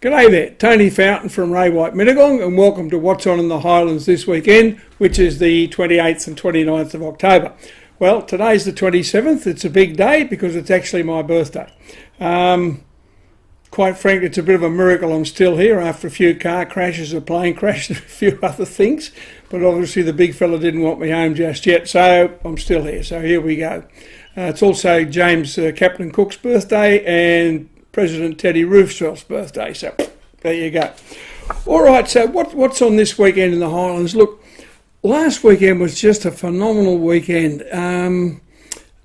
G'day there, Tony Fountain from Ray White Mittagong, and welcome to What's On in the Highlands this weekend, which is the 28th and 29th of October. Well, today's the 27th. It's a big day because it's actually my birthday. Quite frankly, it's a bit of a miracle I'm still here after a few car crashes, a plane crash and a few other things. But obviously the big fella didn't want me home just yet, so I'm still here. So here we go. It's also James Captain Cook's birthday and President Teddy Roosevelt birthday, so there you go. All right, so what's on this weekend in the Highlands? Look, last weekend was just a phenomenal weekend.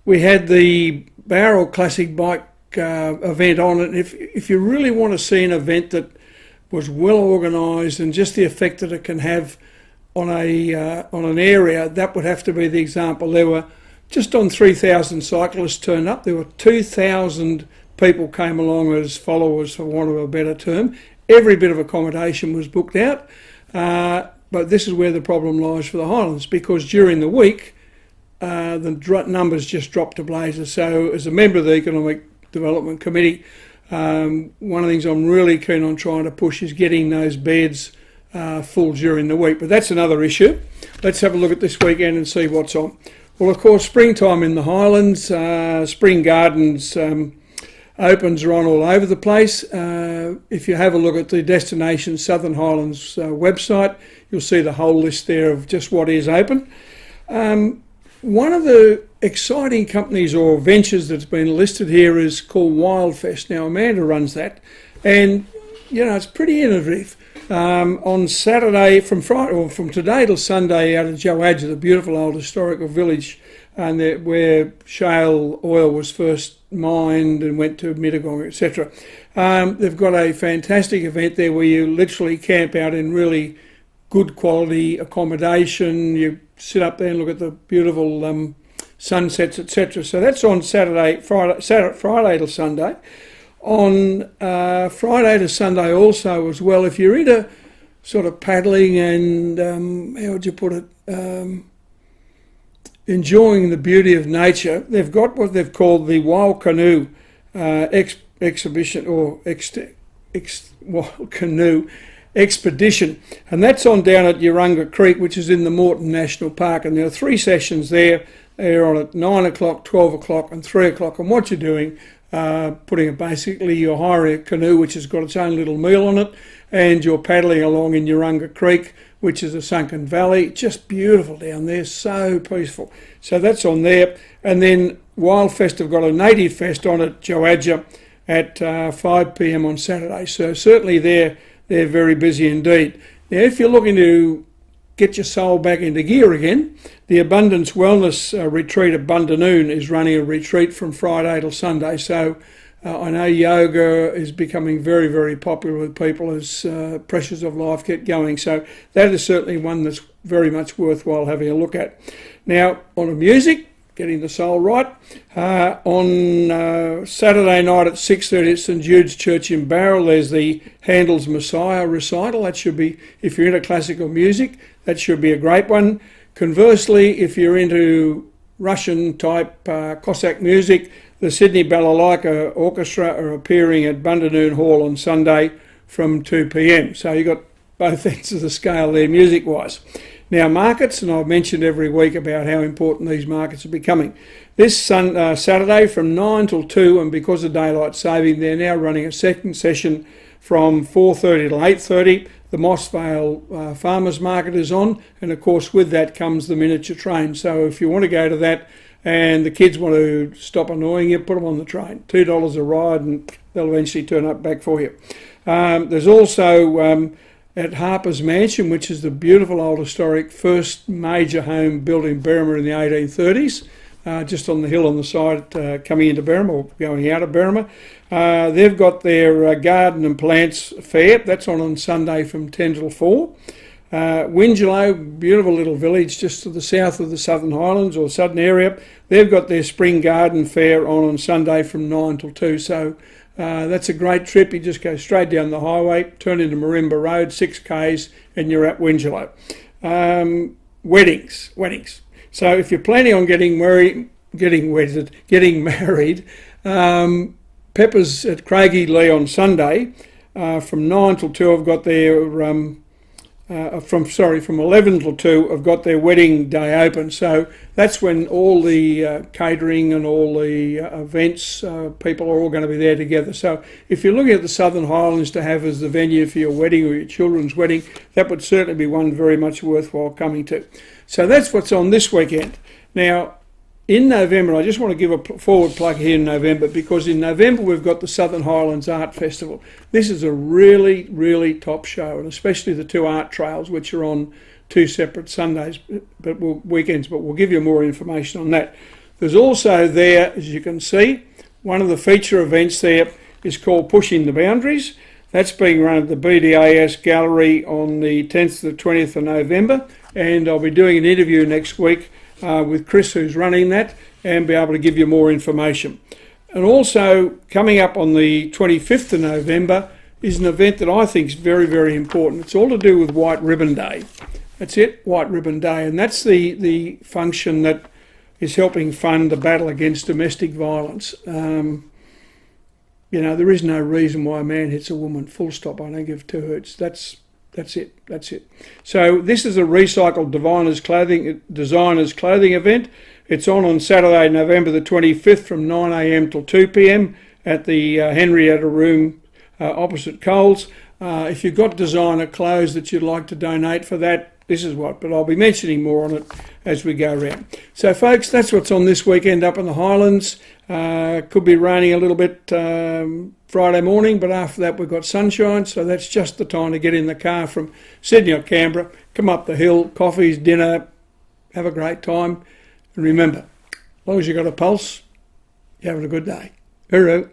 We had the Barrel Classic Bike event on it. If you really want to see an event that was well organised and just the effect that it can have on an area, that would have to be the example. There were just on 3,000 cyclists turned up. There were 2,000 people came along as followers, for want of a better term. Every bit of accommodation was booked out, but this is where the problem lies for the Highlands, because during the week the numbers just dropped to blazes. So as a member of the Economic Development Committee, one of the things I'm really keen on trying to push is getting those beds full during the week, but that's another issue. Let's have a look at this weekend and see what's on. Well, of course, springtime in the Highlands, spring gardens, opens are on all over the place. If you have a look at the Destination Southern Highlands website, you'll see the whole list there of just what is open. One of the exciting companies or ventures that's been listed here is called Wildfest. Now, Amanda runs that, and you know, it's pretty innovative. On Saturday, from today till Sunday, out of Joadja, the beautiful old historical village, and where shale oil was first mined and went to Mittagong, etc. They've got a fantastic event there where you literally camp out in really good quality accommodation. You sit up there and look at the beautiful sunsets, etc. So that's on Friday till Sunday. On Friday to Sunday also as well, if you're into sort of paddling and, how would you put it, enjoying the beauty of nature, they've got what they've called the Wild Canoe exhibition or Wild Canoe Expedition, and that's on down at Urunga Creek, which is in the Moreton National Park, and there are 3 sessions there. They're on at 9 o'clock, 12 o'clock and 3 o'clock, and what you're doing, you're hiring a canoe which has got its own little meal on it, and you're paddling along in Urunga Creek, which is a sunken valley. Just beautiful down there, so peaceful. So that's on there. And then Wildfest have got a native fest on at Joadja at 5 p.m. on Saturday. So certainly they're very busy indeed. Now, if you're looking to get your soul back into gear again, the Abundance Wellness Retreat at Bundanoon is running a retreat from Friday till Sunday. So I know yoga is becoming very, very popular with people as pressures of life get going. So that is certainly one that's very much worthwhile having a look at. Now, on the music, getting the soul right, on Saturday night at 6:30 at St Jude's Church in Barrel, there's the Handel's Messiah recital. That should be, if you're into classical music, that should be a great one. Conversely, if you're into Russian type Cossack music, the Sydney Balalaika Orchestra are appearing at Bundanoon Hall on Sunday from 2 p.m. So you've got both ends of the scale there music-wise. Now, markets, and I've mentioned every week about how important these markets are becoming. This Saturday from 9 till 2, and because of daylight saving, they're now running a second session from 4:30 till 8:30. The Moss Vale Farmers Market is on, and of course with that comes the miniature train. So if you want to go to that and the kids want to stop annoying you, put them on the train. $2 a ride, and they'll eventually turn up back for you. There's also at Harper's Mansion, which is the beautiful old historic first major home built in Berrima in the 1830s, just on the hill on the side coming into Berrima or going out of Berrima. They've got their garden and plants fair. That's on Sunday from 10 till 4. Wingelow, beautiful little village just to the south of the Southern Highlands or Southern area, they've got their spring garden fair on Sunday from 9 till 2. So that's a great trip. You just go straight down the highway, turn into Marimba Road, 6 k's, and you're at Wingelow. Weddings. So if you're planning on getting married, Pepper's at Craigie Lee on Sunday, From 9 till 2 I've got their from 11 till 2 I've got their wedding day open. So that's when all the catering and all the events, people are all going to be there together. So if you're looking at the Southern Highlands to have as the venue for your wedding or your children's wedding, that would certainly be one very much worthwhile coming to. So that's what's on this weekend. Now, in November, I just want to give a forward plug here in November, because in November we've got the Southern Highlands Art Festival. This is a really, really top show, and especially the two art trails, which are on two separate Sundays, weekends, but we'll give you more information on that. There's also there, as you can see, one of the feature events there is called Pushing the Boundaries. That's being run at the BDAS Gallery on the 10th to the 20th of November, and I'll be doing an interview next week with Chris, who's running that, and be able to give you more information. And also coming up on the 25th of November is an event that I think is very, very important. It's all to do with White Ribbon Day. That's it, White Ribbon Day, and that's the function that is helping fund the battle against domestic violence. You know, there is no reason why a man hits a woman, full stop. I don't give two hoots. That's it. So this is a recycled designers clothing event. It's on Saturday, November the 25th from 9 a.m. till 2 p.m. at the Henrietta Room opposite Coles. If you've got designer clothes that you'd like to donate for that, this is what, but I'll be mentioning more on it as we go around. So folks, that's what's on this weekend up in the Highlands. Could be raining a little bit Friday morning, but after that we've got sunshine, so that's just the time to get in the car from Sydney or Canberra, come up the hill, coffees, dinner, have a great time, and remember, as long as you've got a pulse, you're having a good day. Hooroo.